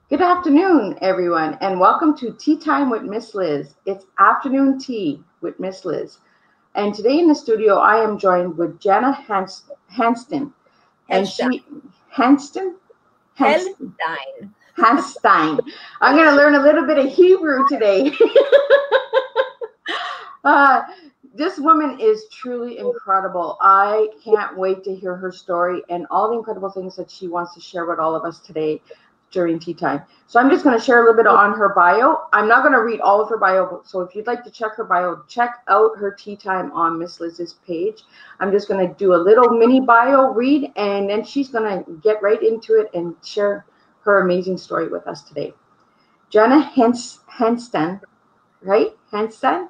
Good afternoon, everyone, and welcome to Tea Time with Miss Liz. It's afternoon tea with Miss Liz. And today in the studio, I am joined with Janna Helshtein. And she, Helshtein? Helshtein. Helshtein. I'm going to learn a little bit of Hebrew today. This woman is truly incredible. I can't wait to hear her story and all the incredible things that she wants to share with all of us today during tea time. So I'm just going to share a little bit on her bio. I'm not going to read all of her bio, so if you'd like to check her bio, check out her tea time on Miss Liz's page. I'm just going to do a little mini bio read, and then she's going to get right into it and share her amazing story with us today. Janna Helshtein, right? Helshtein?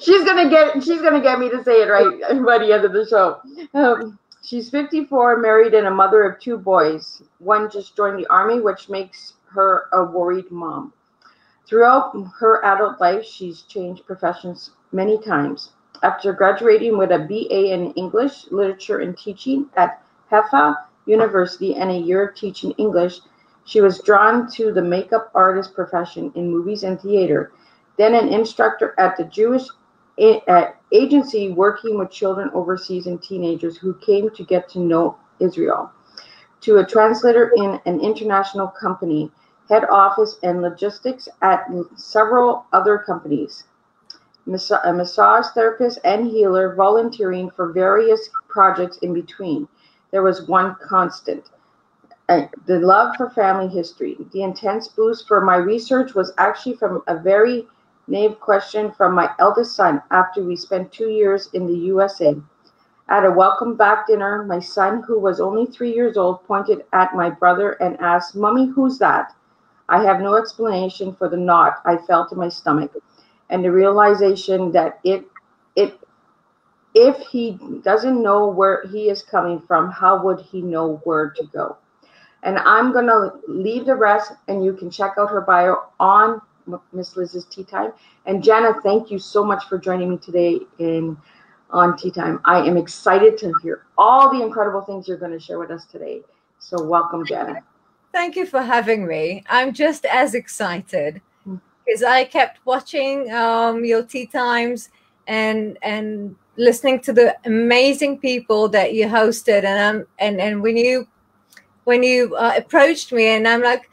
She's gonna get me to say it right by the end of the show. She's 54, married, and a mother of 2 boys. One just joined the Army, which makes her a worried mom. Throughout her adult life, she's changed professions many times. After graduating with a BA in English, Literature, and Teaching at Haifa University and a year of teaching English, she was drawn to the makeup artist profession in movies and theater. Then an instructor at the Jewish agency working with children overseas and teenagers who came to get to know Israel, to a translator in an international company, head office and logistics at several other companies, a massage therapist and healer, volunteering for various projects in between. There was one constant: the love for family history. The intense boost for my research was actually from a very naive question from my eldest son after we spent 2 years in the USA. At a welcome back dinner, my son, who was only 3 years old, pointed at my brother and asked, "Mommy, who's that?" I have no explanation for the knot I felt in my stomach and the realization that if he doesn't know where he is coming from, how would he know where to go? And I'm going to leave the rest, and you can check out her bio on Miss Liz's Tea Time. And Janna, thank you so much for joining me today on Tea Time. I am excited to hear all the incredible things you're going to share with us today. So welcome, Janna. Thank you for having me. I'm just as excited because I kept watching your Tea Times and listening to the amazing people that you hosted, and when you approached me, and I'm like,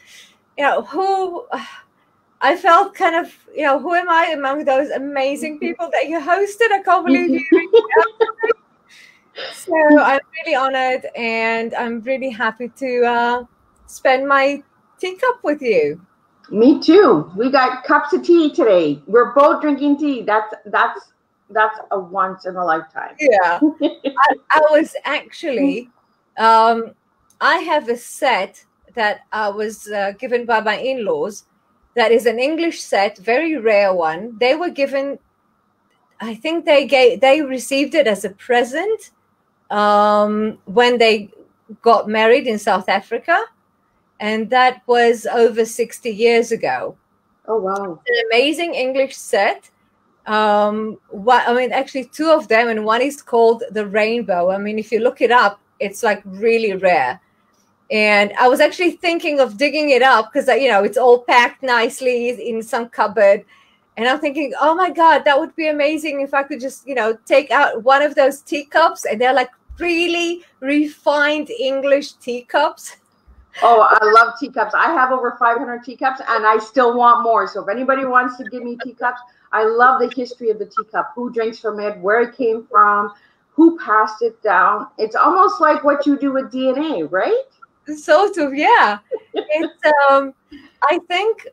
I felt kind of, who am I among those amazing people that you hosted? I can't believe you reached out to me. So I'm really honored, and I'm really happy to spend my teacup with you. Me too. We got cups of tea today. We're both drinking tea. That's a once in a lifetime. Yeah. I was actually, I have a set that I was given by my in-laws. That is an English set, very rare one. They were given, I think they received it as a present when they got married in South Africa. And that was over 60 years ago. Oh, wow. It's an amazing English set. Actually 2 of them, and one is called the Rainbow. I mean, if you look it up, it's like really rare. And I was actually thinking of digging it up because, it's all packed nicely in some cupboard. And I'm thinking, oh, my God, that would be amazing if I could just, take out one of those teacups. And they're like really refined English teacups. Oh, I love teacups. I have over 500 teacups, and I still want more. So if anybody wants to give me teacups, I love the history of the teacup, who drinks from it, where it came from, who passed it down. It's almost like what you do with DNA, right? Sort of, yeah. It's I think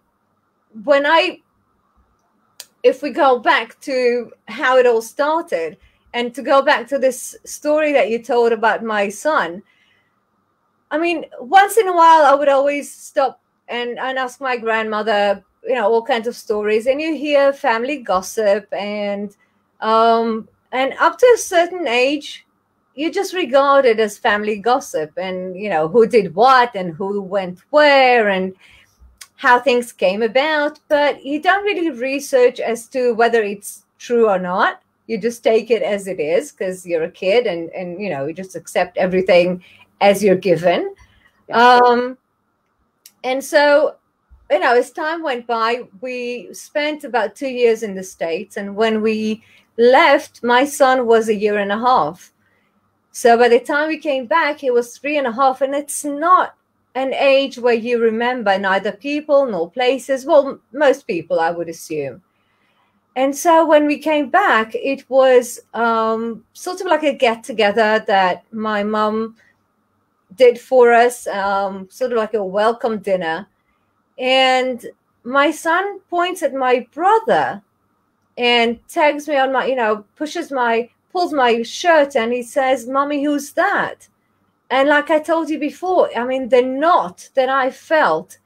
if we go back to how it all started, and to go back to this story that you told about my son, I mean, once in a while I would always stop and ask my grandmother, all kinds of stories, and you hear family gossip, and up to a certain age you just regard it as family gossip, and who did what and who went where and how things came about, but you don't really research as to whether it's true or not. You just take it as it is because you're a kid, and you just accept everything as you're given. Yeah. And so, as time went by, we spent about 2 years in the States. And when we left, my son was 1.5 years. So by the time we came back, he was 3.5. And it's not an age where you remember neither people nor places. Well, most people, I would assume. And so when we came back, it was sort of like a get-together that my mum did for us, sort of like a welcome dinner. And my son points at my brother and tags me on my, pulls my shirt, and he says, "Mommy, who's that?" And like I told you before, I mean, the knot that I felt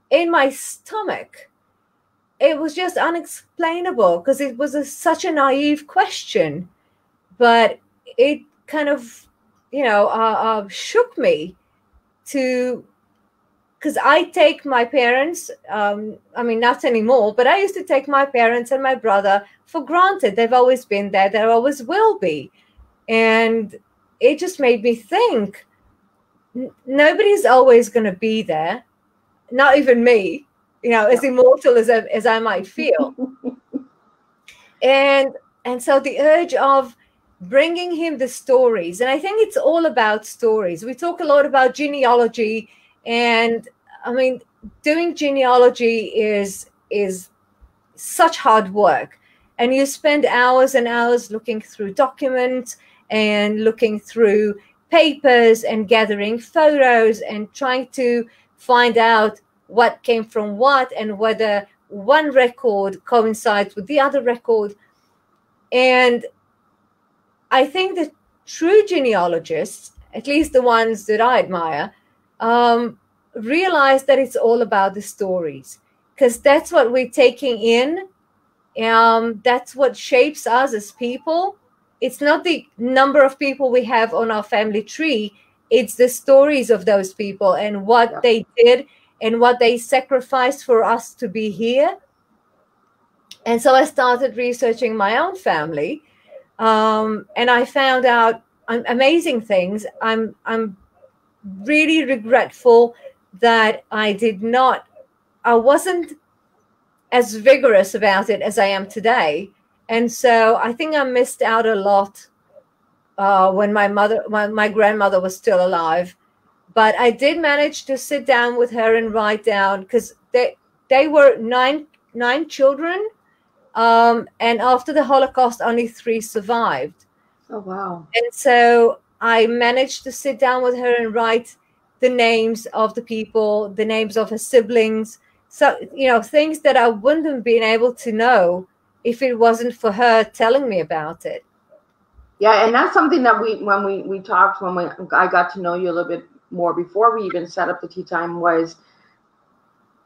in my stomach, it was just unexplainable, because it was such a naive question, but it kind of, shook me to, because I take my parents, not anymore, but I used to take my parents and my brother for granted. They've always been there. They always will be. And it just made me think, nobody's always going to be there. Not even me, as immortal as I might feel. And so the urge of bringing him the stories, and I think it's all about stories. We talk a lot about genealogy, and I mean, doing genealogy is such hard work, and you spend hours and hours looking through documents and looking through papers and gathering photos and trying to find out what came from what and whether one record coincides with the other record. And I think the true genealogists, at least the ones that I admire, realize that it's all about the stories, because that's what we're taking in. That's what shapes us as people. It's not the number of people we have on our family tree. It's the stories of those people and what they did and what they sacrificed for us to be here. And so I started researching my own family, and I found out amazing things. I'm really regretful that I wasn't as vigorous about it as I am today. And so I think I missed out a lot when my grandmother was still alive. But I did manage to sit down with her and write down, because they were nine children. And after the Holocaust, only 3 survived. Oh, wow. And so I managed to sit down with her and write the names of the people, the names of her siblings. So, things that I wouldn't have been able to know if it wasn't for her telling me about it. Yeah, and that's something that when we talked, I got to know you a little bit more before we even set up the tea time, was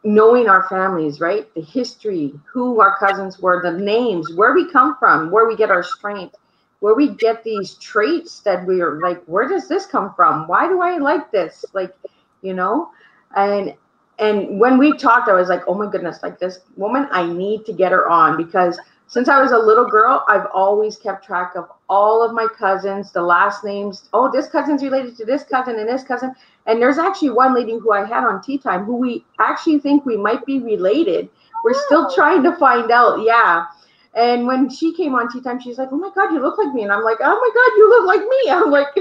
knowing our families, right? The history, who our cousins were, the names, where we come from, where we get our strength, where we get these traits that we are like, where does this come from? Why do I like this? Like, and when we talked, I was like, oh my goodness, like this woman, I need to get her on, because since I was a little girl, I've always kept track of all of my cousins, the last names. Oh, this cousin's related to this cousin and this cousin. And there's actually one lady who I had on Tea Time who we actually think we might be related. We're still trying to find out. Yeah. And when she came on Tea Time, she's like, oh my God, you look like me. And I'm like, oh my God, you look like me. I'm like,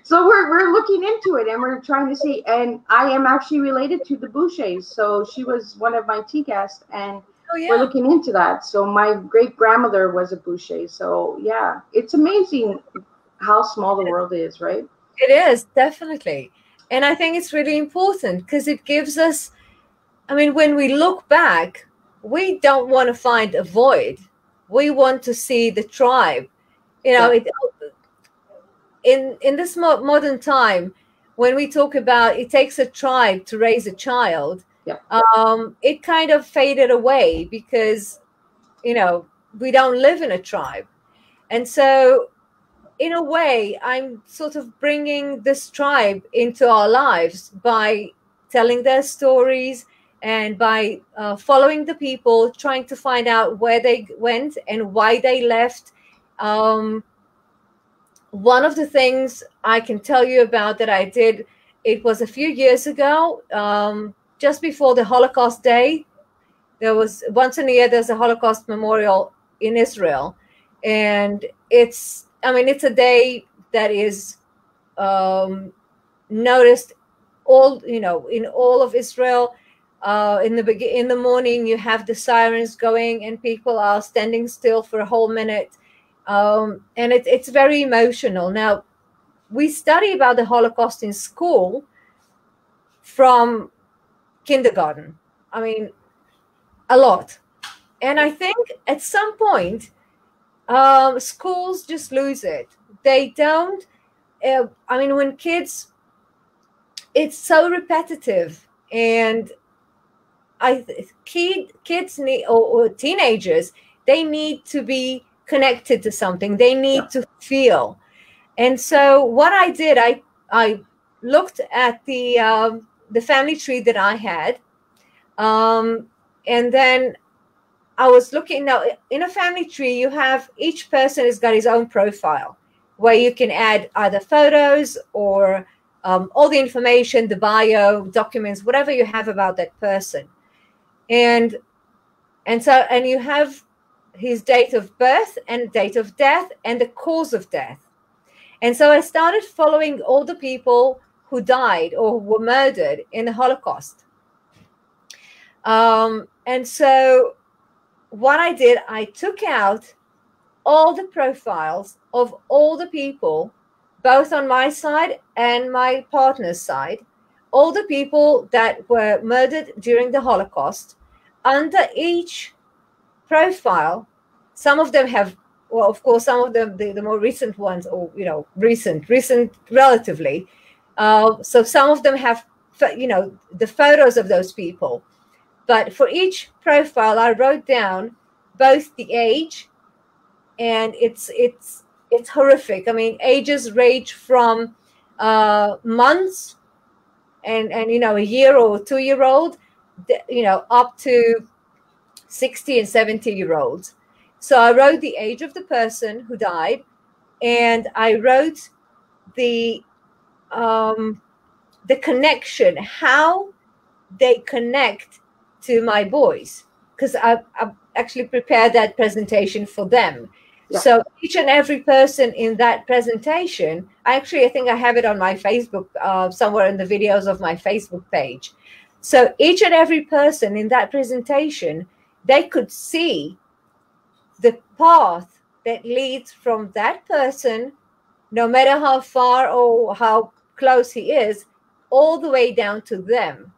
so we're looking into it, and we're trying to see. And I am actually related to the Bouchers. So she was one of my tea guests, and we're looking into that. So my great grandmother was a Boucher. So yeah, it's amazing how small the world is, right? It is, definitely. And I think it's really important, because it gives us, I mean, when we look back, we don't want to find a void. We want to see the tribe. In this modern time, when we talk about it takes a tribe to raise a child, it kind of faded away, because, we don't live in a tribe. And so in a way, I'm sort of bringing this tribe into our lives by telling their stories and by following the people, trying to find out where they went and why they left. One of the things I can tell you about that I did it was a few years ago, just before the Holocaust Day. There was once in a year, there's a Holocaust memorial in Israel. And it's a day that is noticed in all of Israel. In the morning, you have the sirens going and people are standing still for a whole minute. And it's very emotional. Now, we study about the Holocaust in school from kindergarten. I mean, a lot. And I think at some point, schools just lose it. They don't. When kids, it's so repetitive, and kids need, or teenagers, they need to be connected to something. They need to feel. And so what I did, I looked at the family tree that I had, and then I was looking. Now, in a family tree, you have, each person has got his own profile where you can add either photos or all the information, the bio, documents, whatever you have about that person. And you have his date of birth and date of death and the cause of death. And so I started following all the people who died or were murdered in the Holocaust. And so what I did, I took out all the profiles of all the people, both on my side and my partner's side, all the people that were murdered during the Holocaust. Under each profile, some of them have, well, of course, some of them, the more recent ones, or, recent relatively. So some of them have, the photos of those people. But for each profile, I wrote down both the age, and it's horrific. I mean, ages range from months and a year or 2-year-old, up to 60 and 70-year-olds. So I wrote the age of the person who died, and I wrote the connection, how they connect to my boys, because I actually prepared that presentation for them. Yeah. So each and every person in that presentation, I think I have it on my Facebook, somewhere in the videos of my Facebook page. So each and every person in that presentation, they could see the path that leads from that person, no matter how far or how close he is, all the way down to them,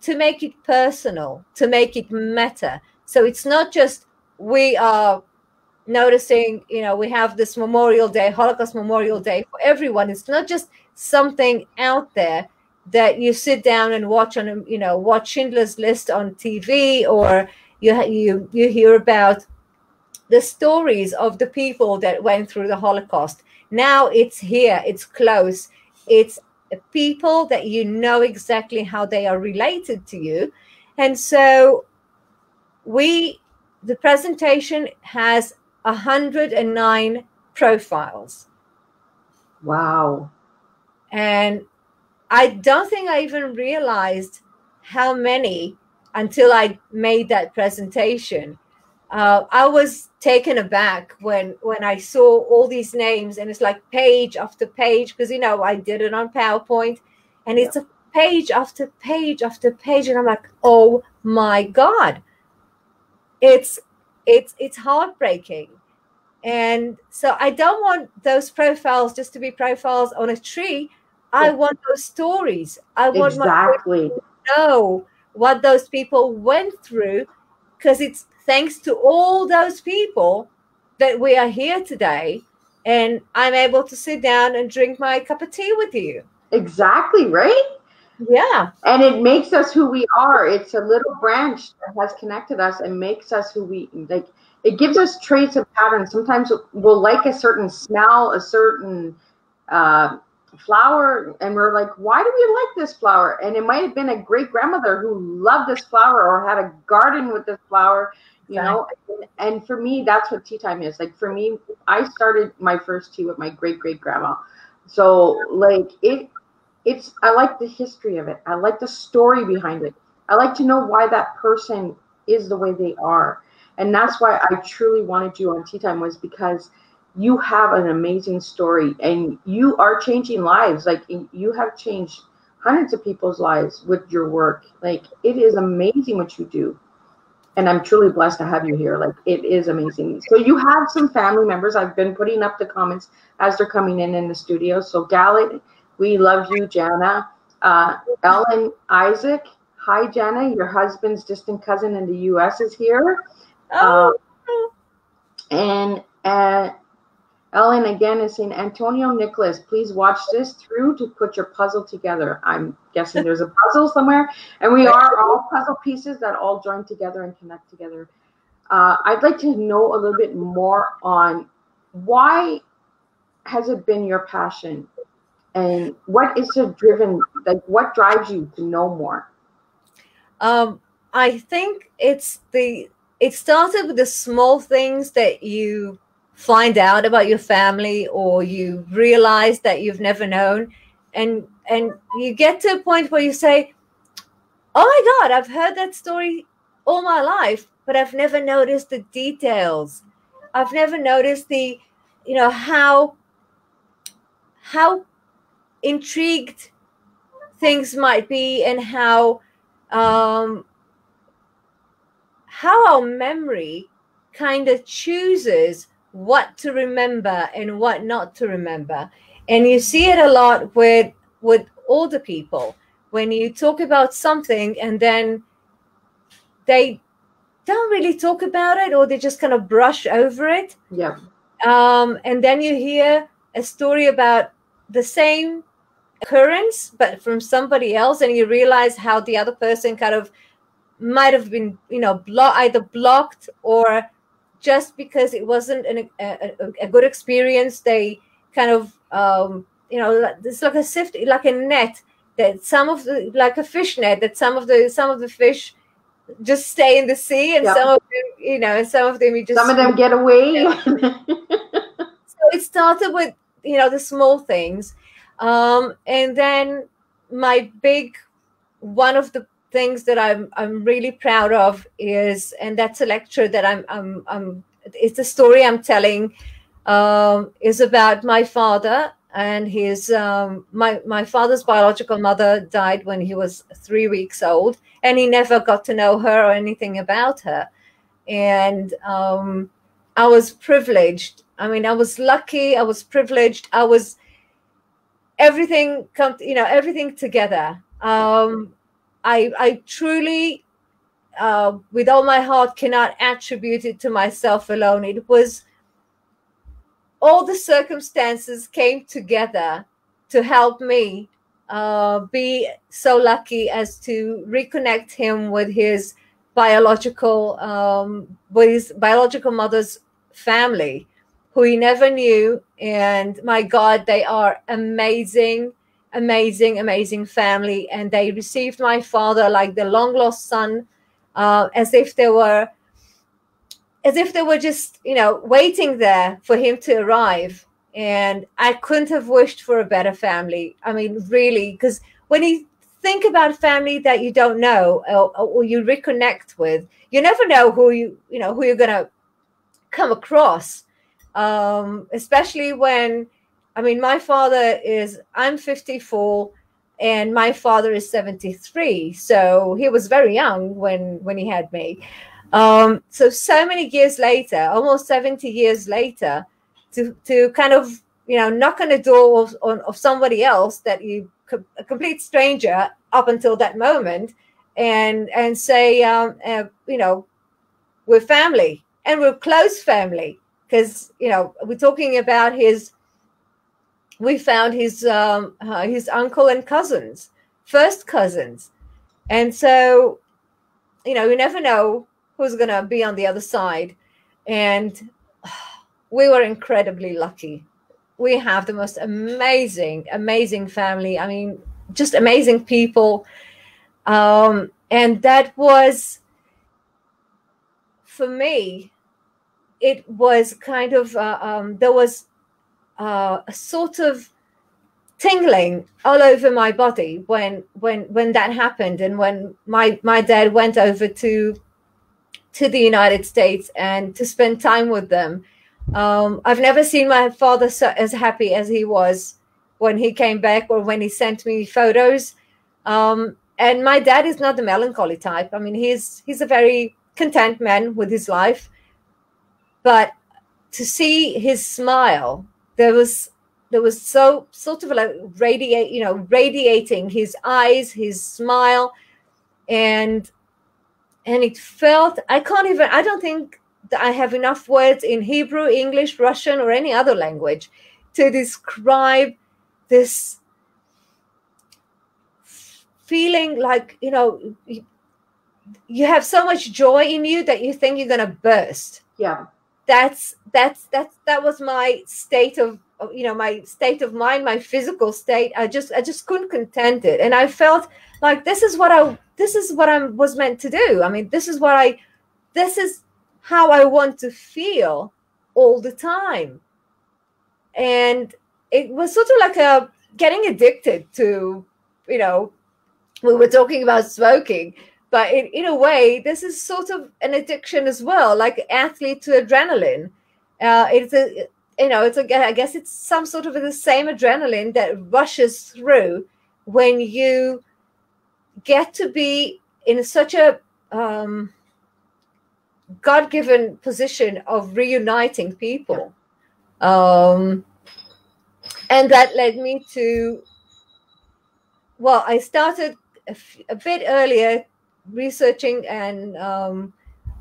to make it personal, to make it meta. So it's not just we are noticing, we have this Memorial Day, Holocaust Memorial Day for everyone. It's not just something out there that you sit down and watch on, watch Schindler's List on TV, or you hear about the stories of the people that went through the Holocaust. Now it's here, it's close, it's people that you know exactly how they are related to you. And so the presentation has 109 profiles. Wow. And I don't think I even realized how many until I made that presentation. I was taken aback when I saw all these names, and it's like page after page, because I did it on PowerPoint, and it's a page after page after page, and I'm like, oh my God, it's heartbreaking. And so I don't want those profiles just to be profiles on a tree. I want those stories. I want my to know what those people went through, because it's thanks to all those people that we are here today, and I'm able to sit down and drink my cup of tea with you. Exactly, right? Yeah. And it makes us who we are. It's a little branch that has connected us and makes us who we like. It gives us traits and patterns. Sometimes we'll like a certain smell, a certain flower, and we're like, why do we like this flower? And it might have been a great grandmother who loved this flower or had a garden with this flower, And for me, that's what tea time is. Like, for me, I started my first tea with my great grandma. So like I like the history of it. I like the story behind it. I like to know why that person is the way they are. And that's why I truly wanted you on Tea Time, was because you have an amazing story and you are changing lives. Like, you have changed hundreds of people's lives with your work. Like, it is amazing what you do. And I'm truly blessed to have you here. Like, it is amazing. So you have some family members. I've been putting up the comments as they're coming in the studio. So Gallet, we love you. Janna, Ellen, Isaac. Hi, Janna. Your husband's distant cousin in the U.S. is here. Oh. And Ellen again is saying, Antonio Nicholas, please watch this through to put your puzzle together. I'm guessing there's a puzzle somewhere. And we are all puzzle pieces that all join together and connect together. I'd like to know a little bit more on why has it been your passion? And what is it driven, like what drives you to know more? I think it started with the small things that you find out about your family, or you realize that you've never known, and you get to a point where you say, oh my God, I've heard that story all my life, but I've never noticed the details. I've never noticed the, how intrigued things might be, and how our memory kind of chooses what to remember and what not to remember. And you see it a lot with older people. When you talk about something and then they don't really talk about it, or they just kind of brush over it. Yeah. And then you hear a story about the same occurrence, but from somebody else, and you realize how the other person kind of might have been, either blocked, or just because it wasn't a good experience, they kind of, it's like a sift, like a net, that like a fish net, that some of the fish just stay in the sea, and some of them, some of them get away. So it started with, the small things. And then one of the things that I'm really proud of is, and that's a lecture that it's a story I'm telling, is about my father and his, my father's biological mother died when he was 3 weeks old, and he never got to know her or anything about her. And I was privileged. I mean, I was lucky. I was privileged. I was everything together. I truly, with all my heart, cannot attribute it to myself alone. It was all the circumstances came together to help me be so lucky as to reconnect him with his biological mother's family, who he never knew. And my God, they are amazing family. And they received my father like the long lost son, as if they were just, waiting there for him to arrive. And I couldn't have wished for a better family. I mean, really, because when you think about family that you don't know, or you reconnect with, you never know who you're going to come across. Especially when, my father I'm 54 and my father is 73. So he was very young when he had me. So many years later, almost 70 years later, to kind of, knock on the door of somebody else that a complete stranger up until that moment, and say, we're family, and we're close family. Because, we're talking about we found his uncle and cousins, first cousins. And so, you never know who's going to be on the other side. And we were incredibly lucky. We have the most amazing family. I mean, just amazing people. And that was, for me, it was kind of, there was a sort of tingling all over my body when that happened, and when my dad went over to the United States and to spend time with them. I've never seen my father as happy as he was when he came back, or when he sent me photos. And my dad is not the melancholy type. I mean, he's a very content man with his life. But to see his smile, there was so sort of like radiating his eyes, his smile, and it felt, I don't think that I have enough words in Hebrew, English, Russian, or any other language to describe this feeling, like, you have so much joy in you that you think you're going to burst. Yeah. That was my state of, my state of mind, my physical state. I just couldn't content it. And I felt like this is what I was meant to do. I mean, this is how I want to feel all the time. And it was sort of like getting addicted to, we were talking about smoking, but in a way, this is sort of an addiction as well, like athlete to adrenaline. I guess it's some sort of the same adrenaline that rushes through when you get to be in such a God-given position of reuniting people. And that led me to, I started a bit earlier researching and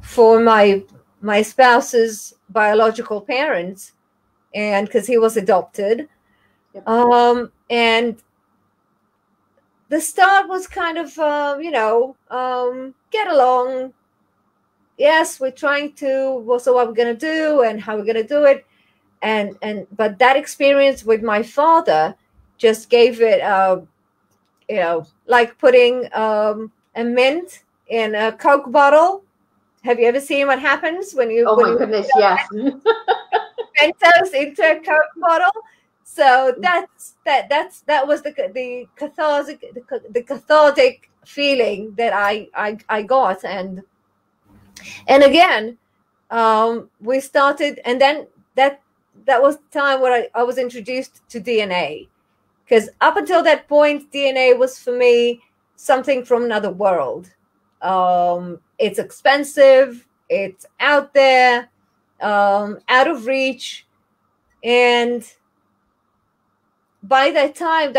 for my spouse's biological parents, and because he was adopted. Yep. And the start was kind of, get along. Yes, we're trying to, so what we're going to do and how we're going to do it. But that experience with my father just gave it, like putting a mint in a Coke bottle. Have you ever seen what happens when you? Oh my goodness, yes. Mentos into a Coke bottle. So that was the cathartic feeling that I got, and again we started, and then that was the time where I was introduced to DNA, because up until that point DNA was for me something from another world. It's expensive, it's out there, out of reach, and by that time,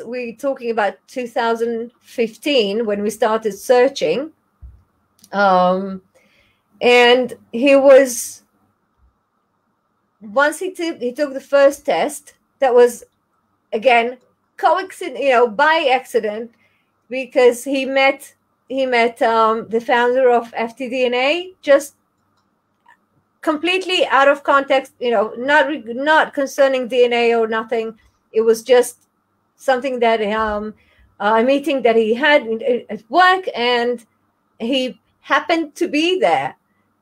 we're talking about 2015 when we started searching. And he was, once he took the first test, that was again coincident, by accident, because he met the founder of FTDNA, just completely out of context, not concerning DNA or nothing. It was just something that a meeting that he had at work, and he happened to be there,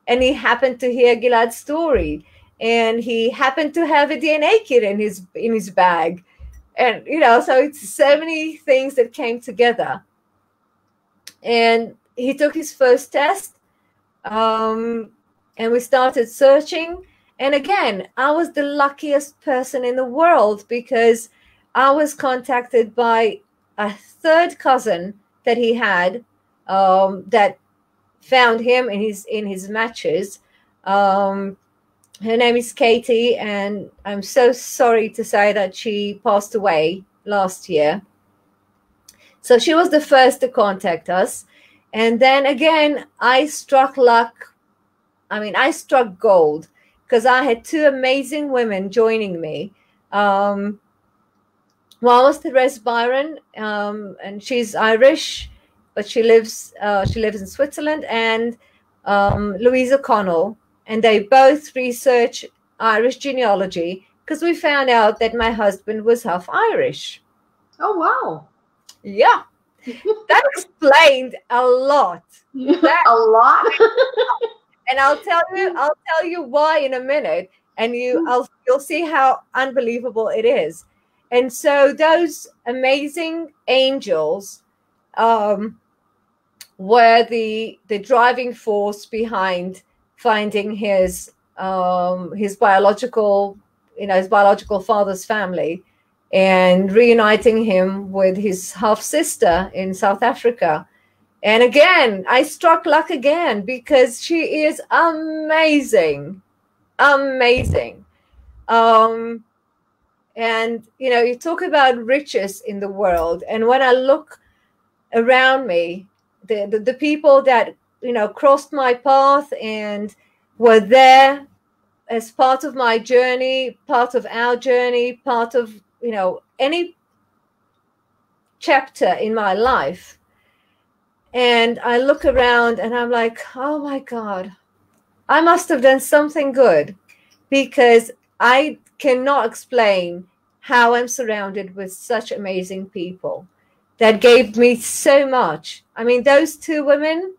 and he happened to hear Gilad's story, and he happened to have a DNA kit in his bag, and so it's so many things that came together. And he took his first test, and we started searching. And again, I was the luckiest person in the world, because I was contacted by a third cousin that he had, that found him in his matches. Her name is Katie, and I'm so sorry to say that she passed away last year. So she was the first to contact us. And then again, I struck luck. I mean, I struck gold, because I had two amazing women joining me. One was Therese Byron, and she's Irish, but she lives in Switzerland, and Louise O'Connell, and they both research Irish genealogy, because we found out that my husband was half Irish. Oh wow! Yeah, that explained a lot. A lot. And I'll tell you why in a minute, and you'll see how unbelievable it is. And so those amazing angels were the driving force behind finding his biological, his biological father's family, and reuniting him with his half sister in South Africa. And again, I struck luck again, because she is amazing, amazing. And you talk about riches in the world, and when I look around me, the people that crossed my path and were there as part of my journey, part of our journey, part of any chapter in my life, and I look around and I'm like, oh my God, I must have done something good, because I cannot explain how I'm surrounded with such amazing people that gave me so much. I mean, those two women,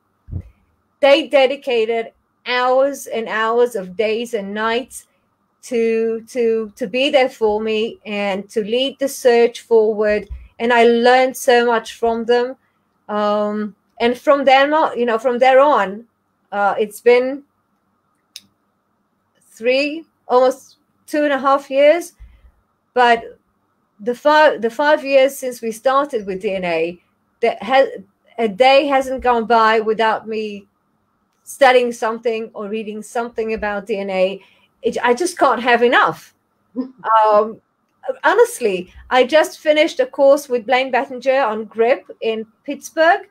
they dedicated hours and hours of days and nights to be there for me and to lead the search forward. And I learned so much from them. And from there on, it's been almost 2.5 years. But the 5 years since we started with DNA, a day hasn't gone by without me studying something or reading something about DNA. I just can't have enough. Honestly, I just finished a course with Blaine Battinger on GRIP in Pittsburgh,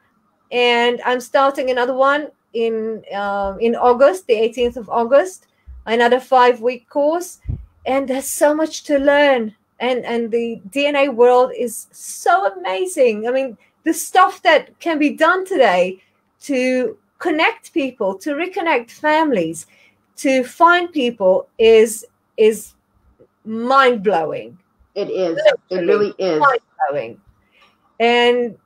and I'm starting another one in August, the 18th of August, another 5-week course. And there's so much to learn. And the DNA world is so amazing. I mean, the stuff that can be done today to connect people, to reconnect families, to find people is mind-blowing. It is. It really is. Mind-blowing. And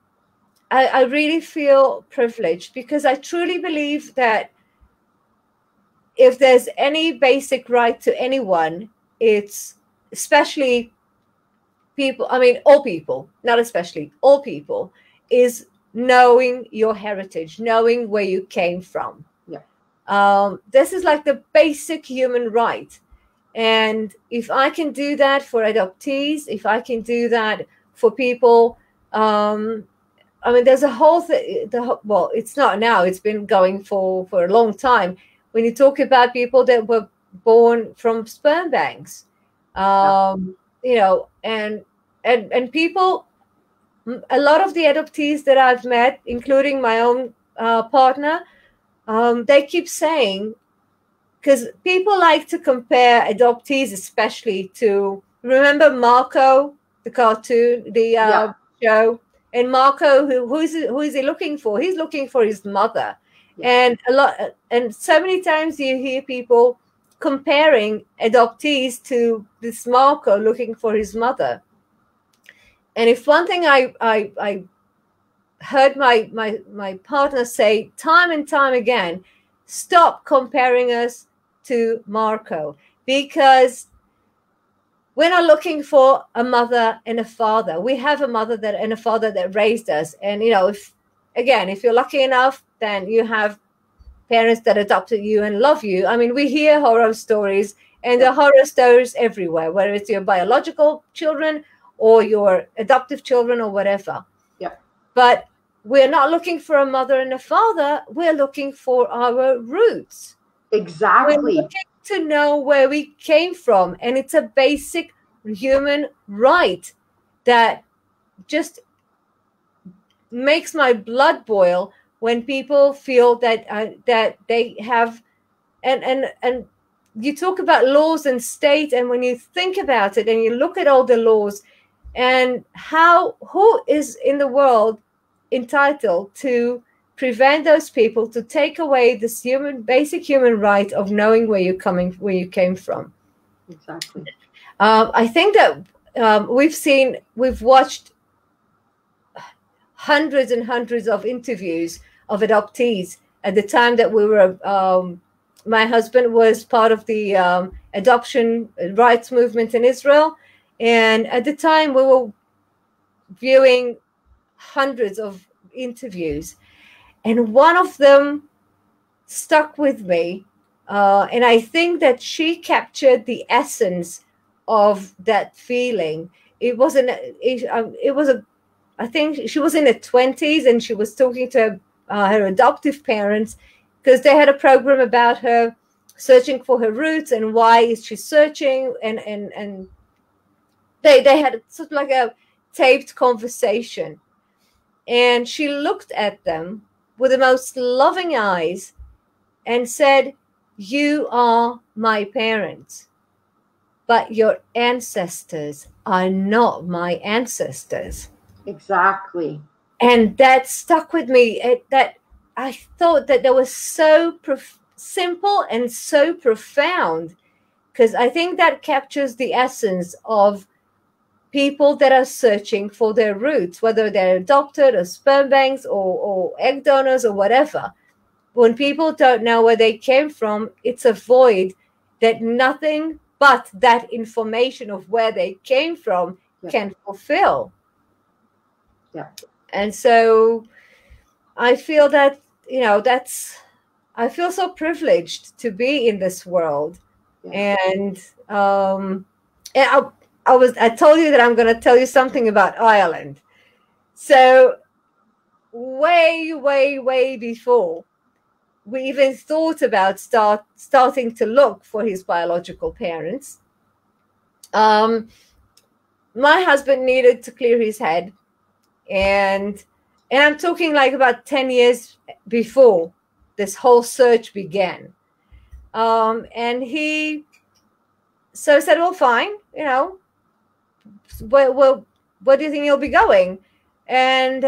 I really feel privileged, because I truly believe that if there's any basic right to anyone, it's especially people, I mean, all people, not especially, all people, is knowing your heritage, knowing where you came from. Yeah. This is like the basic human right. And if I can do that for adoptees, if I can do that for people, I mean, there's a whole thing, well, it's not now, it's been going for a long time. When you talk about people that were born from sperm banks, and people, a lot of the adoptees that I've met, including my own partner, they keep saying, because people like to compare adoptees, especially to, remember Marco, the cartoon, the show, and Marco, who is he looking for? He's looking for his mother. And so many times you hear people comparing adoptees to this Marco looking for his mother. And if one thing I heard my partner say time and time again, stop comparing us to Marco, because we're not looking for a mother and a father. We have a mother and a father that raised us. And, if you're lucky enough, then you have parents that adopted you and love you. I mean, we hear horror stories, and there are horror stories everywhere, whether it's your biological children or your adoptive children or whatever. Yeah. But we're not looking for a mother and a father. We're looking for our roots. Exactly. We're looking to know where we came from. And it's a basic human right that just makes my blood boil when people feel that that they have, and you talk about laws and state, and when you think about it and you look at all the laws and who is in the world entitled to prevent those people, to take away this basic human right of knowing where you came from. Exactly. I think that we've watched hundreds and hundreds of interviews of adoptees at the time that we were, my husband was part of the adoption rights movement in Israel. And at the time, we were viewing hundreds of interviews, and one of them stuck with me. And I think that she captured the essence of that feeling. It wasn't, it was a, I think she was in her 20s, and she was talking to her adoptive parents, because they had a program about her searching for her roots and why is she searching. And they had sort of like a taped conversation. And she looked at them with the most loving eyes and said, "You are my parents, but your ancestors are not my ancestors." Exactly. And that stuck with me. That I thought that was so simple and so profound, because I think that captures the essence of people that are searching for their roots, whether they're adopted or sperm banks or egg donors or whatever. When people don't know where they came from, it's a void that nothing but that information of where they came from can fulfill. Yeah. And so I feel that, I feel so privileged to be in this world. Yeah. And I told you that I'm going to tell you something about Ireland. So way, way, way before we even thought about starting to look for his biological parents, my husband needed to clear his head. And I'm talking like about 10 years before this whole search began. And he said, well, fine, where do you think you'll be going? And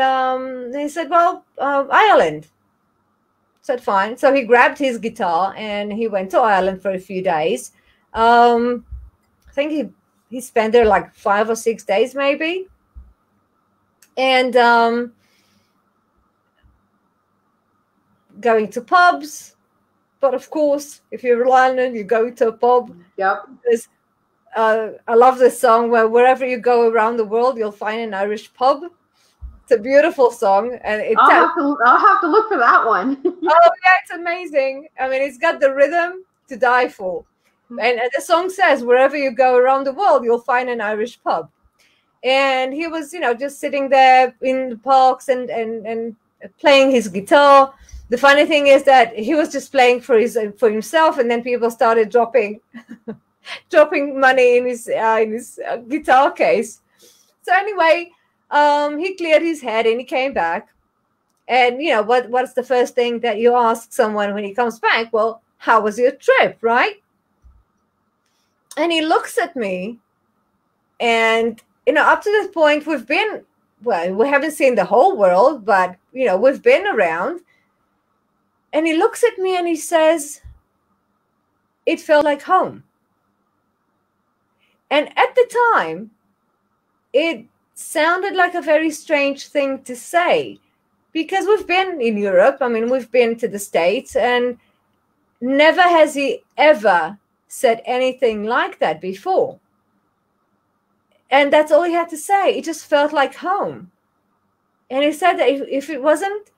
he said, well, Ireland. I said, fine. So he grabbed his guitar and he went to Ireland for a few days. I think he spent there like 5 or 6 days maybe. And going to pubs. But of course, if you're in London, you go to a pub. Yep. I love this song where wherever you go around the world, you'll find an Irish pub. It's a beautiful song. And I'll have to look for that one. Oh, yeah, it's amazing. I mean, it's got the rhythm to die for. And the song says, wherever you go around the world, you'll find an Irish pub. And he was, just sitting there in the parks and playing his guitar. The funny thing is that he was just playing for himself, and then people started dropping money in his guitar case. So anyway, he cleared his head and he came back. And what's the first thing that you ask someone when he comes back? Well, how was your trip, right? And he looks at me, and up to this point, we haven't seen the whole world, but we've been around. And he looks at me and he says, "It felt like home." And at the time, it sounded like a very strange thing to say, because we've been in Europe. I mean, we've been to the States, and never has he ever said anything like that before. And that's all he had to say. It just felt like home. And he said that if it wasn't,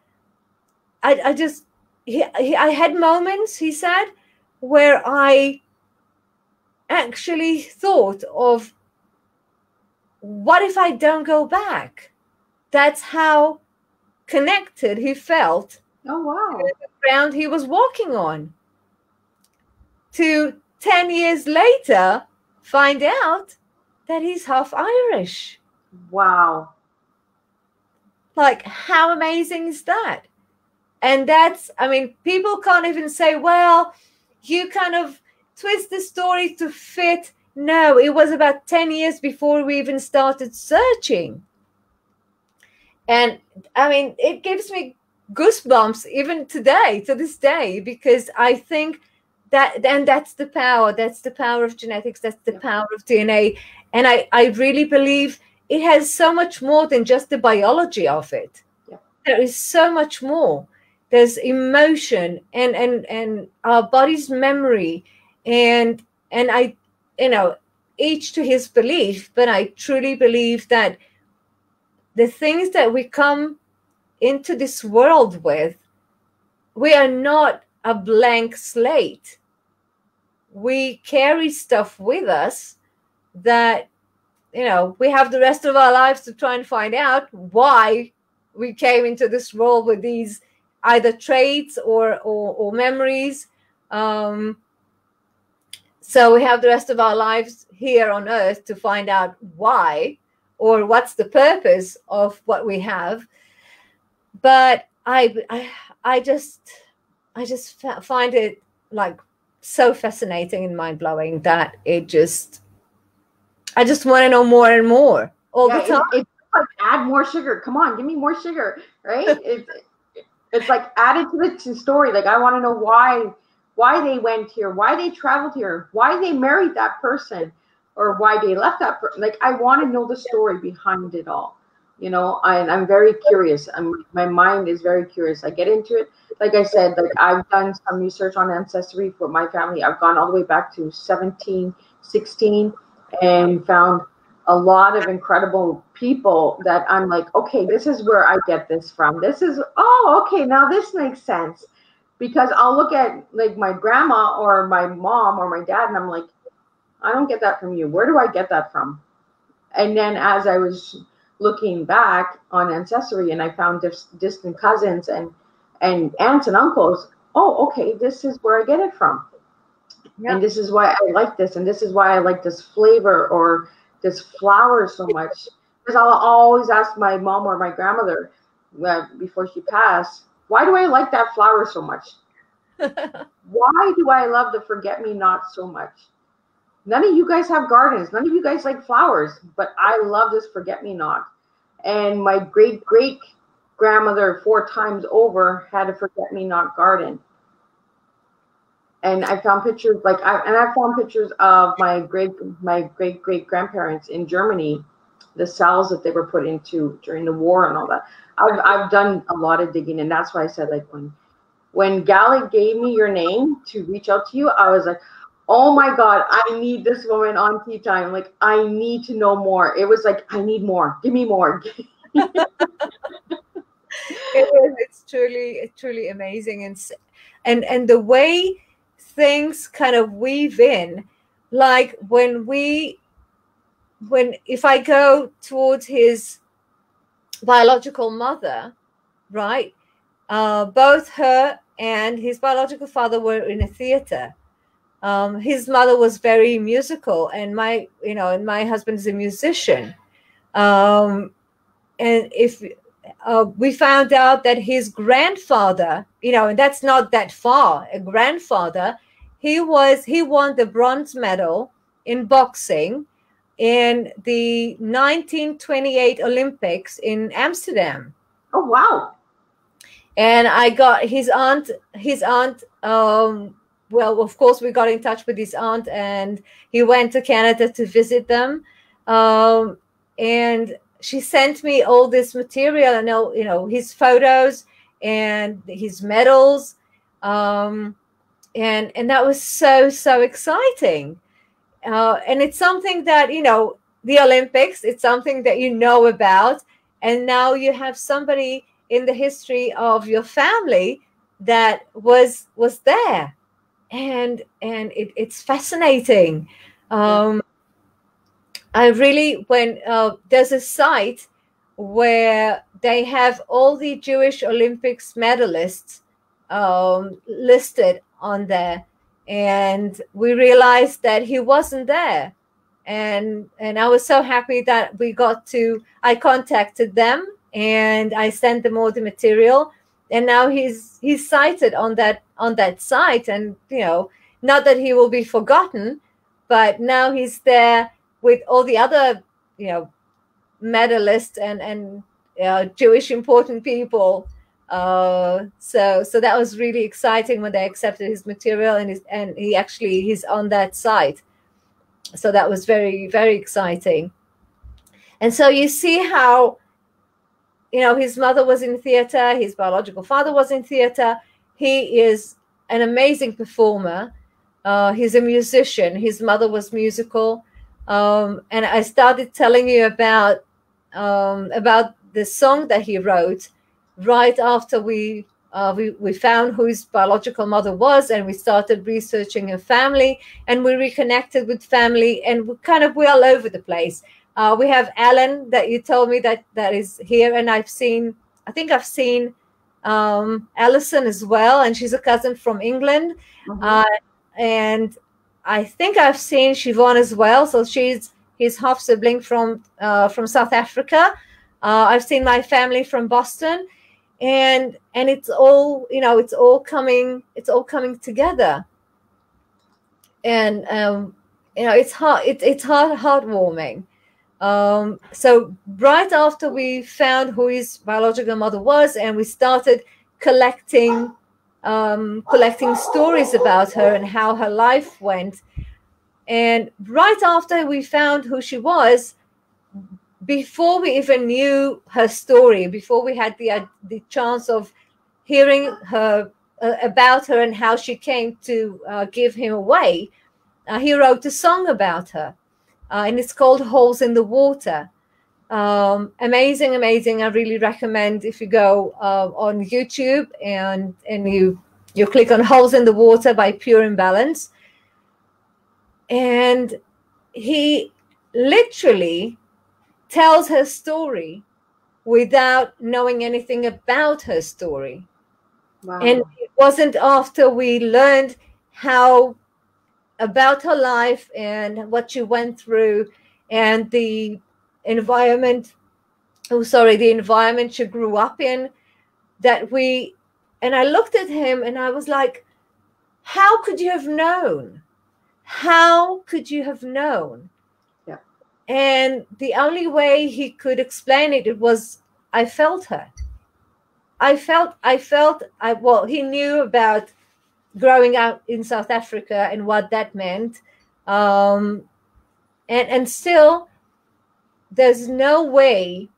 I had moments, he said, where I actually thought of, what if I don't go back? That's how connected he felt. Oh, wow. To the ground he was walking on. To 10 years later, find out that he's half Irish. Wow. Like, how amazing is that? And people can't even say, well, you kind of twist the story to fit. No, it was about 10 years before we even started searching. And it gives me goosebumps even today, to this day, because I think that's the power. That's the power of genetics. That's the power of DNA. And I really believe it has so much more than just the biology of it. Yeah. There is so much more. There's emotion and our body's memory. And each to his belief, but I truly believe that the things that we come into this world with, we are not a blank slate. We carry stuff with us that, we have the rest of our lives to try and find out why we came into this world with these either traits or memories. So we have the rest of our lives here on earth to find out why, or what's the purpose of what we have. But I just find it like so fascinating and mind-blowing that I just want to know more and more all the time. It's like, add more sugar. Come on, give me more sugar, right? It's like added to the story. Like, I want to know why they went here, why they traveled here, why they married that person, or why they left that person. Like, I want to know the story behind it all. I'm very curious. My mind is very curious. I get into it. Like I said, like, I've done some research on ancestry for my family. I've gone all the way back to 1716 and found a lot of incredible people that I'm like, okay, this is where I get this from. Okay, now this makes sense. Because I'll look at like my grandma or my mom or my dad and I'm like, I don't get that from you. Where do I get that from? And then as I was looking back on ancestry and I found distant cousins and aunts and uncles, okay, this is where I get it from. Yep. And this is why I like this, and this is why I like this flavor or this flower so much. Because I'll always ask my mom or my grandmother before she passed, why do I like that flower so much? Why do I love the forget-me-not so much? None of you guys have gardens. None of you guys like flowers, but I love this forget-me-not. And my great-great-grandmother 4 times over had a forget-me-not garden. And I found pictures, I found pictures of my great-great-grandparents in Germany, the cells that they were put into during the war and all that. I've done a lot of digging, and that's why I said, like, when Gally gave me your name to reach out to you, I was like, oh my God, I need this woman on Tea Time. Like, I need to know more. It was like, I need more. Give me more. It's truly amazing, and the way things kind of weave in, like if I go towards his biological mother, right? Both her and his biological father were in a theater. His mother was very musical, and my husband is a musician. And if we found out that his grandfather, and that's not that far, a grandfather, he won the bronze medal in boxing in the 1928 Olympics in Amsterdam. Oh, wow. And I got his aunt, well, of course, we got in touch with his aunt, and he went to Canada to visit them. And she sent me all this material and all, his photos and his medals. And that was so exciting. And it's something that, the Olympics, it's something that you know about. And now you have somebody in the history of your family that was there. And it's fascinating. I really, when there's a site where they have all the Jewish Olympics medalists listed on there, and we realized that he wasn't there, and I was so happy that I contacted them and I sent them all the material, and now he's cited on that site, and not that he will be forgotten, but now he's there with all the other medalists and Jewish important people. So that was really exciting when they accepted his material, and he's on that site. So that was very, very exciting. And so you see how his mother was in theater, his biological father was in theater. He is an amazing performer. He's a musician. His mother was musical. And I started telling you about the song that he wrote right after we found who his biological mother was, and we started researching her family, and we reconnected with family, and we're all over the place. We have Alan that you told me that is here, and I think I've seen Alison as well, and she's a cousin from England. And I think I've seen Siobhan as well, so she's his half sibling from South Africa. I've seen my family from Boston, and it's all, it's all coming together, and it's heartwarming. So right after we found who his biological mother was, and we started collecting stories about her and how her life went, and right after we found who she was, before we even knew her story, before we had the chance of hearing her about her and how she came to give him away, he wrote a song about her, and it's called Holes in the Water. Amazing. I really recommend, if you go on YouTube and you click on Holes in the Water by Pure Imbalance, and he literally tells her story without knowing anything about her story. Wow. And it wasn't after we learned how about her life and what she went through and the environment she grew up in, and I looked at him and I was like, how could you have known? How could you have known? Yeah. And the only way he could explain it was, I felt her. He knew about growing up in South Africa and what that meant. And still, there's no way,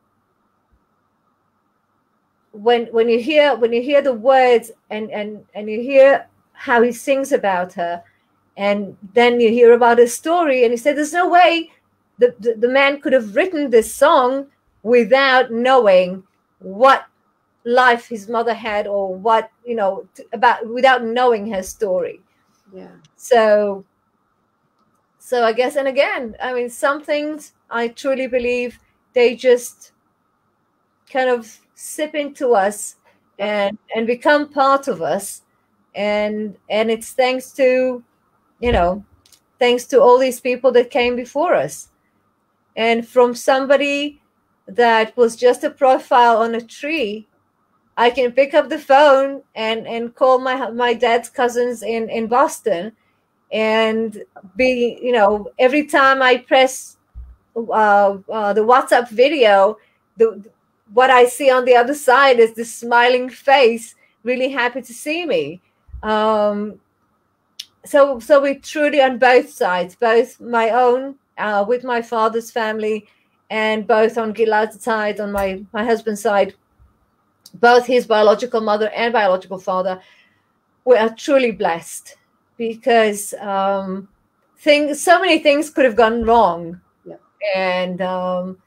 when you hear the words and you hear how he sings about her, and then you hear about his story, and he said there's no way the man could have written this song without knowing what life his mother had, or what, without knowing her story. Yeah. So I guess, and again, I mean, some things I truly believe they just kind of sip into us and become part of us, and it's thanks to all these people that came before us. And from somebody that was just a profile on a tree, I can pick up the phone and call my dad's cousins in Boston, and be, every time I press the WhatsApp video, what I see on the other side is this smiling face, really happy to see me. So we truly, on both sides, both my own with my father's family, and both on Gilad's side, on my husband's side, both his biological mother and biological father, we are truly blessed, because so many things could have gone wrong. Yeah. And not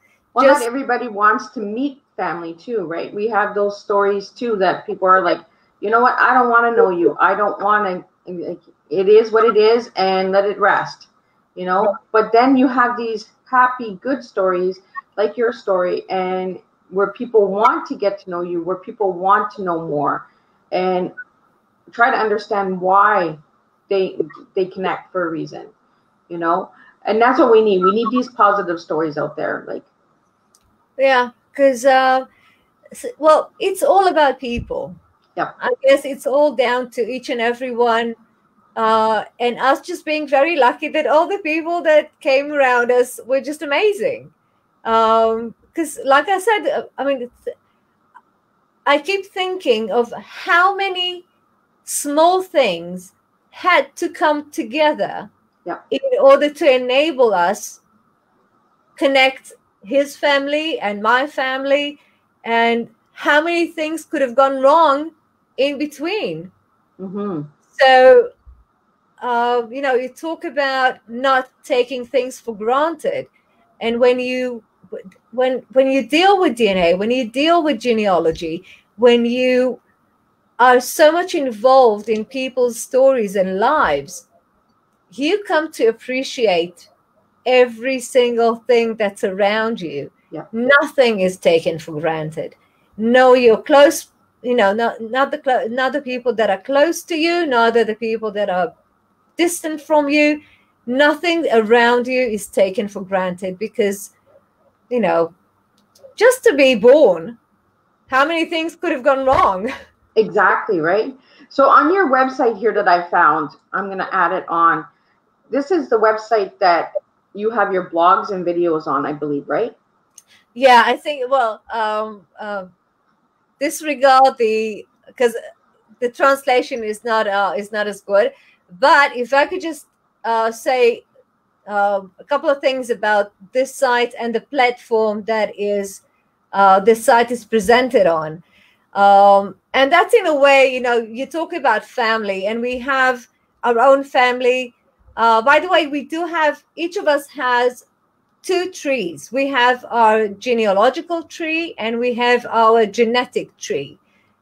everybody wants to meet family too, right? We have those stories too that people are like, you know what, I don't want to know you. I don't want to. It is what it is, and let it rest. But then you have these happy, good stories like your story, and where people want to get to know you, where people want to know more, and try to understand why they connect for a reason, and that's what we need. We need these positive stories out there, because it's all about people. Yeah, I guess it's all down to each and every one, and us just being very lucky that all the people that came around us were just amazing. Because like I said, I keep thinking of how many small things had to come together in order to enable us connect his family and my family, and how many things could have gone wrong in between. Mm-hmm. So you talk about not taking things for granted. And when you deal with DNA, when you deal with genealogy, when you are so much involved in people's stories and lives, you come to appreciate every single thing that's around you. Yeah. Nothing is taken for granted. No, you're close, not the people that are close to you, neither the people that are distant from you. Nothing around you is taken for granted because, just to be born, how many things could have gone wrong? Exactly, right? So on your website here that I found, I'm going to add it on. This is the website that you have your blogs and videos on, I believe, right? Yeah, I think, disregard because the translation is not as good. But if I could just say a couple of things about this site and the platform that this site is presented on. And that's in a way, you talk about family, and we have our own family. By the way, we do have, each of us has 2 trees. We have our genealogical tree and we have our genetic tree.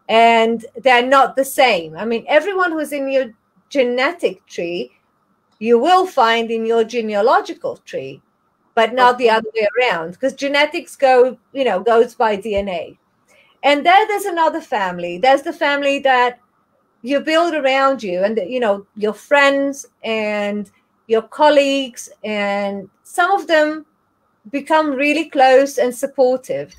And they're not the same. I mean, everyone who's in your genetic tree, you will find in your genealogical tree, but not the other way around, because genetics goes by DNA. And there's another family. There's the family that you build around you, and your friends and your colleagues, and some of them become really close and supportive.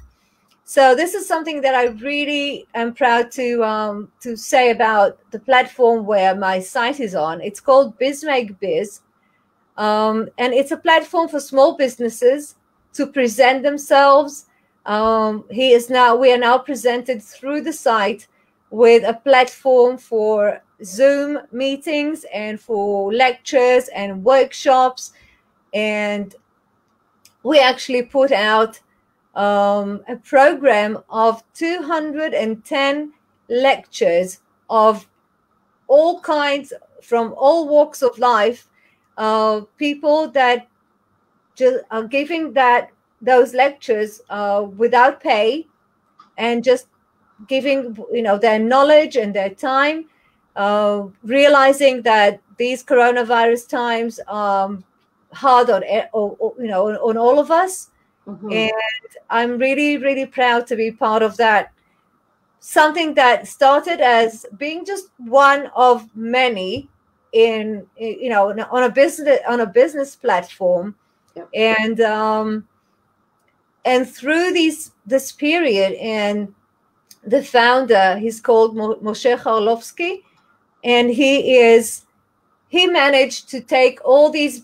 So this is something that I really am proud to say about the platform where my site is on. It's called Biz Make Biz, and it's a platform for small businesses to present themselves. We are now presented through the site with a platform for Zoom meetings and for lectures and workshops, and we actually put out a program of 210 lectures of all kinds, from all walks of life, people that just are giving those lectures without pay, and just giving their knowledge and their time, realizing that these coronavirus times hard on all of us. Mm-hmm. And I'm really, really proud to be part of that. Something that started as being just one of many on a business platform. Yep. And through this period, and the founder, he's called Moshe Charlovsky, and he managed to take all these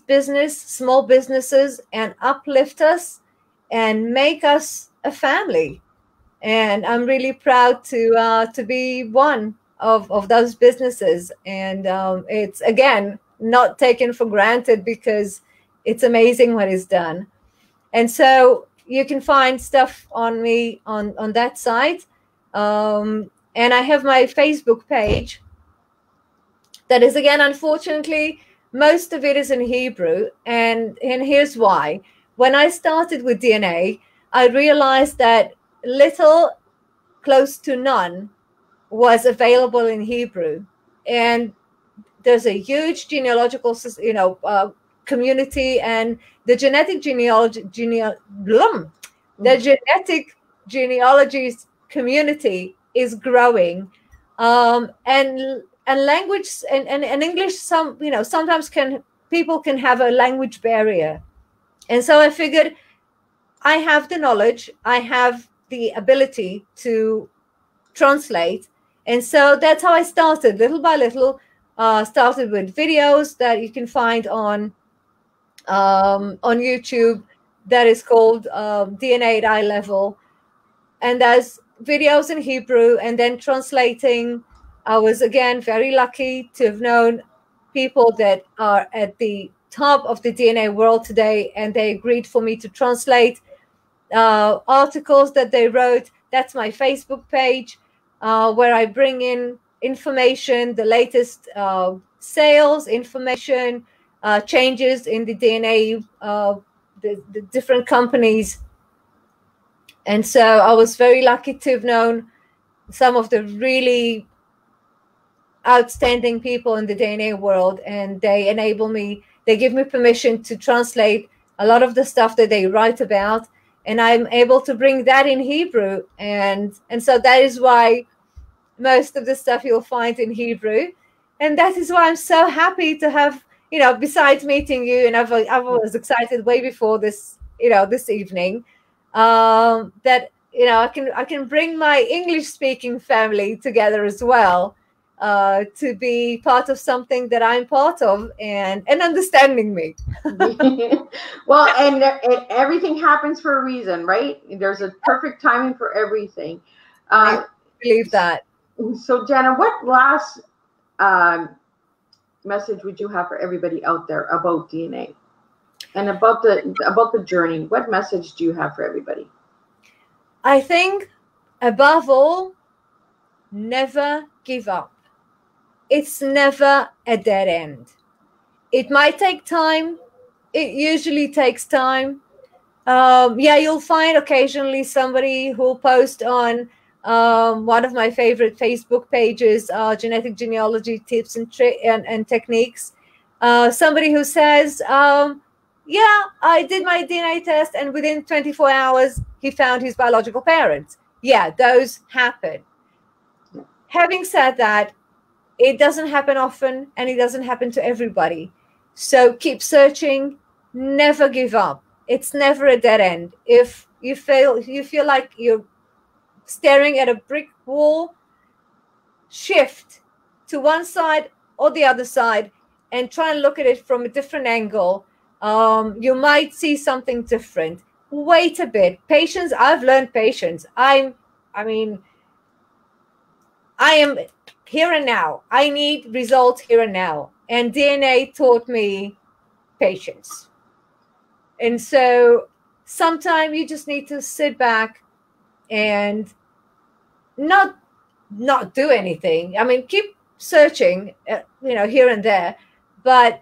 small businesses, and uplift us and make us a family. And I'm really proud to be one of those businesses. And it's, again, not taken for granted, because it's amazing what is done. And so you can find stuff on me on that site. And I have my Facebook page. That is, again, unfortunately, most of it is in Hebrew. And here's why. When I started with DNA, I realized that little, close to none, was available in Hebrew. And there's a huge genealogical, community, and the genetic genealogy community is growing. And language and English, sometimes people can have a language barrier. And so I figured, I have the knowledge, I have the ability to translate. And so that's how I started, little by little. Started with videos that you can find on YouTube, that is called DNA at Eye Level. And there's videos in Hebrew, and then translating. I was, again, very lucky to have known people that are at the top of the DNA world today, and they agreed for me to translate articles that they wrote. That's my Facebook page, where I bring in information, the latest sales, information, changes in the DNA, the different companies. And so I was very lucky to have known some of the really outstanding people in the DNA world, and they enable me, they give me permission to translate a lot of the stuff that they write about, and I'm able to bring that in Hebrew. And so that is why most of the stuff you'll find in Hebrew. And that is why I'm so happy to have, you know, besides meeting you, and I was excited way before this, you know, this evening, that, you know, I can bring my English speaking family together as well, to be part of something that I'm part of, and understanding me. Well, and everything happens for a reason, right? There's a perfect timing for everything. I believe that. So, Janna, what last message would you have for everybody out there about DNA and about the journey? What message do you have for everybody? I think, above all, never give up. It's never a dead end. It might take time. It usually takes time. Yeah, you'll find occasionally somebody who'll post on one of my favorite Facebook pages, genetic genealogy tips and techniques. Somebody who says, yeah, I did my DNA test, and within 24 hours, he found his biological parents. Yeah, those happen. Having said that, it doesn't happen often, and it doesn't happen to everybody. So keep searching. Never give up. It's never a dead end. If you feel like you're staring at a brick wall, shift to one side or the other side and try and look at it from a different angle. You might see something different. Wait a bit. Patience. I've learned patience. I am here and now. I need results here and now. And DNA taught me patience. And so sometimes you just need to sit back and not do anything. I mean, keep searching, you know, here and there, but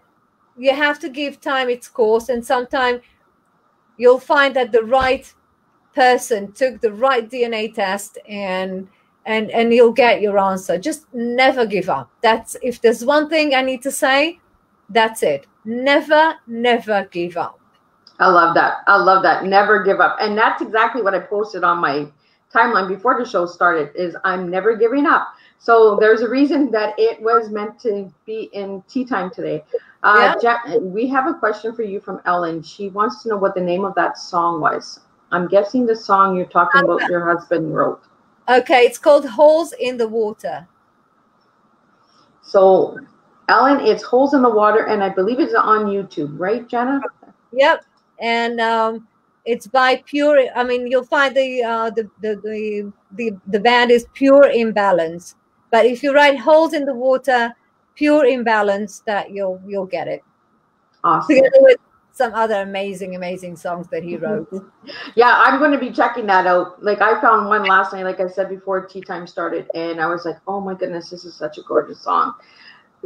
you have to give time its course. And sometimes you'll find that the right person took the right DNA test, and you'll get your answer. Just never give up. That's, if there's one thing I need to say, that's it. Never give up. I love that. I love that. Never give up. And that's exactly what I posted on my timeline before the show started, is I'm never giving up. So there's a reason that it was meant to be in tea time today. We have a question for you from Ellen. She wants to know what the name of that song was. I'm guessing the song you're talking about your husband wrote. Okay, it's called Holes in the Water. So, Ellen, it's Holes in the Water, and I believe it's on YouTube, right, Janna? Yep, and it's by Pure. I mean, you'll find the band is Pure Imbalance. But if you write Holes in the Water, Pure Imbalance, that you'll get it. Awesome. Together with some other amazing songs that he wrote. Yeah, I'm going to be checking that out. Like, I found one last night, like I said before tea time started, and I was like, oh my goodness, this is such a gorgeous song.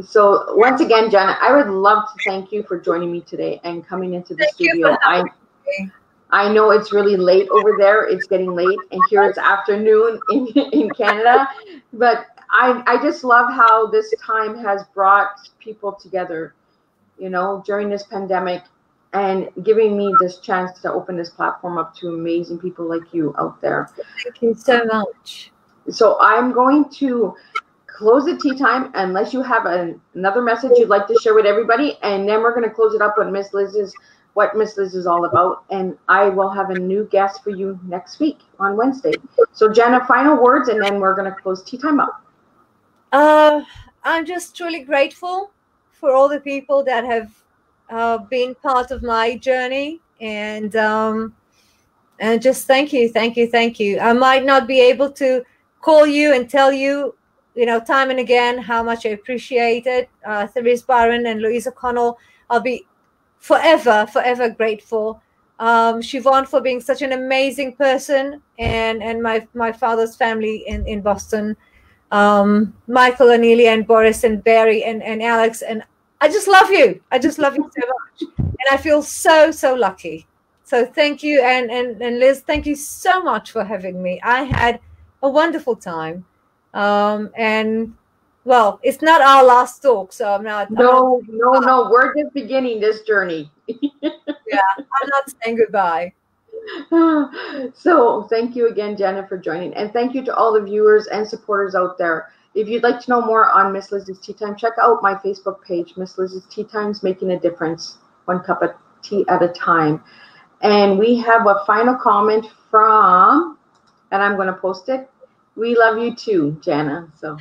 So once again, Janna, I would love to thank you for joining me today and coming into the studio. I know it's really late over there. It's getting late, and here it's afternoon in Canada. But I just love how this time has brought people together, you know, during this pandemic, and giving me this chance to open this platform up to amazing people like you out there. Thank you so much. So I'm going to close the tea time unless you have another message you'd like to share with everybody, and then we're going to close it up with what Miss Liz is all about, and I will have a new guest for you next week on Wednesday. So Janna, final words, and then we're going to close tea time up. I'm just truly grateful for all the people that have been part of my journey, and just thank you. I might not be able to call you and tell you, you know, time and again how much I appreciate it. Therese Byron and Louise O'Connell, I'll be forever grateful. Siobhan for being such an amazing person, and my father's family in Boston. Michael and Neely and Boris and Barry and Alex. And I just love you. I just love you so much. And I feel so, so lucky. So thank you. And Liz, thank you so much for having me. I had a wonderful time. And well, it's not our last talk, so I'm not. No. We're just beginning this journey. Yeah, I'm not saying goodbye. So thank you again, Janna, for joining. And thank you to all the viewers and supporters out there. If you'd like to know more on Miss Liz's Tea Time, check out my Facebook page, Miss Liz's Tea Times, making a difference, one cup of tea at a time. And we have a final comment from, and I'm going to post it. We love you too, Janna. So.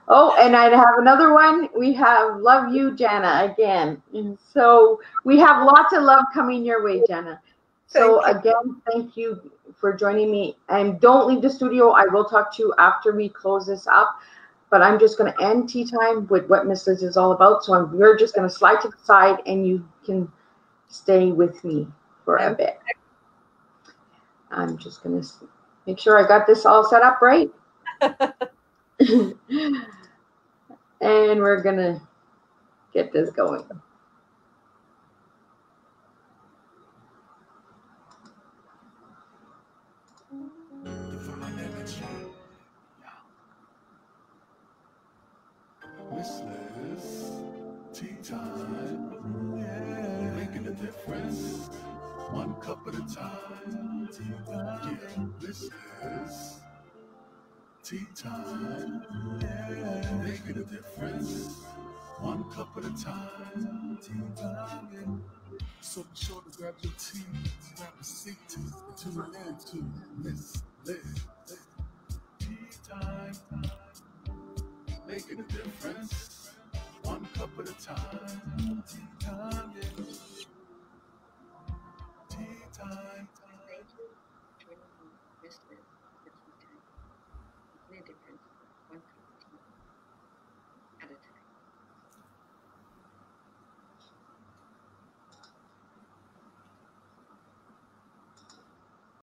Oh, and I have another one. We have love you, Janna, again. And so we have lots of love coming your way, Janna. So again, thank you for joining me. And don't leave the studio. I will talk to you after we close this up. But I'm just going to end tea time with what Miss Liz is all about. So we're just going to slide to the side, and you can stay with me for a bit. I'm just going to make sure I got this all set up right. And we're going to get this going. Miss Liz, tea time, yeah, making a difference, one cup at a time, tea time, yeah, Miss Liz, tea time, yeah, making a difference, one cup at a time, tea time, yeah. So be sure to grab your tea, grab a seat, and tune in to Miss Liz, tea time. Making a difference, one cup at a time.